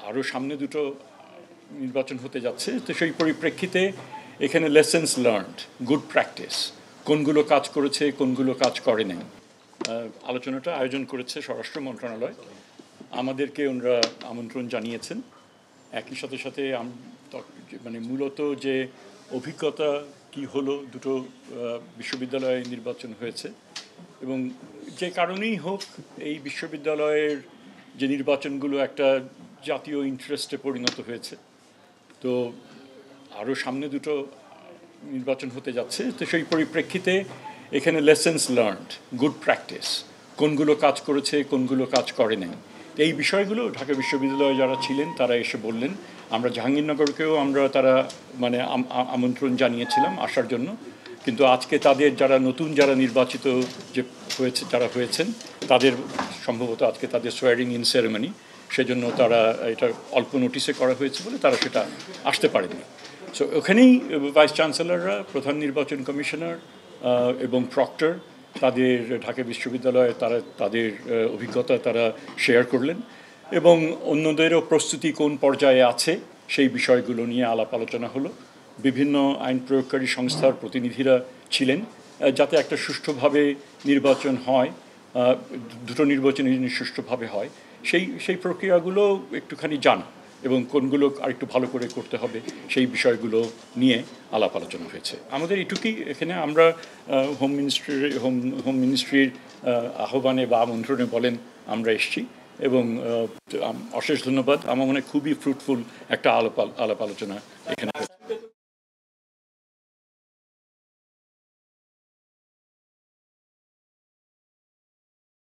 আরও সামনে দুটো নির্বাচন হতে যাচ্ছে, তো সেই পরিপ্রেক্ষিতে এখানে লেসেন্স লার্নড, গুড প্র্যাকটিস, কোনগুলো কাজ করেছে কোনগুলো কাজ করে নাই, আলোচনাটা আয়োজন করেছে স্বরাষ্ট্র মন্ত্রণালয়। আমাদেরকে ওনারা আমন্ত্রণ জানিয়েছেন। একই সাথে সাথে মানে মূলত যে অভিজ্ঞতা কি হলো, দুটো বিশ্ববিদ্যালয়ে নির্বাচন হয়েছে এবং যে কারণেই হোক এই বিশ্ববিদ্যালয়ের যে নির্বাচনগুলো একটা জাতীয় ইন্টারেস্টে পরিণত হয়েছে। তো আরও সামনে দুটো নির্বাচন হতে যাচ্ছে, তো সেই পরিপ্রেক্ষিতে এখানে লেসেন্স লার্নড, গুড প্র্যাকটিস, কোনগুলো কাজ করেছে কোনগুলো কাজ করে নাই, এই বিষয়গুলো ঢাকা বিশ্ববিদ্যালয়ে যারা ছিলেন তারা এসে বললেন। আমরা জাহাঙ্গীরনগরকেও তারা মানে আমন্ত্রণ জানিয়েছিলাম আসার জন্য, কিন্তু আজকে তাদের যারা নির্বাচিত যে হয়েছে যারা হয়েছেন তাদের সম্ভবত আজকে তাদের সোয়ারিং ইন সেরেমনি, সেজন্য তারা এটা অল্প নোটিসে করা হয়েছে বলে তারা সেটা আসতে পারেনি। সো ওখানেই ভাইস চ্যান্সেলররা, প্রধান নির্বাচন কমিশনার এবং প্রক্টর তাদের ঢাকা বিশ্ববিদ্যালয়ে তাদের অভিজ্ঞতা তারা শেয়ার করলেন এবং অন্যদেরও প্রস্তুতি কোন পর্যায়ে আছে সেই বিষয়গুলো নিয়ে আলাপ আলোচনা হলো। বিভিন্ন আইন প্রয়োগকারী সংস্থার প্রতিনিধিরা ছিলেন যাতে একটা সুষ্ঠুভাবে নির্বাচন হয়, দুটো নির্বাচন সুষ্ঠুভাবে হয়, সেই প্রক্রিয়াগুলো একটুখানি জানা এবং কোনগুলো আরেকটু ভালো করে করতে হবে সেই বিষয়গুলো নিয়ে আলাপ আলোচনা হয়েছে। আমাদের এটুকুই এখানে আমরা হোম মিনিস্ট্রির আহ্বানে বা আমন্ত্রণে বলেন আমরা এসেছি এবং অশেষ ধন্যবাদ। আমার মনে হয় খুবই ফ্রুটফুল একটা আলাপ আলোচনা এখানে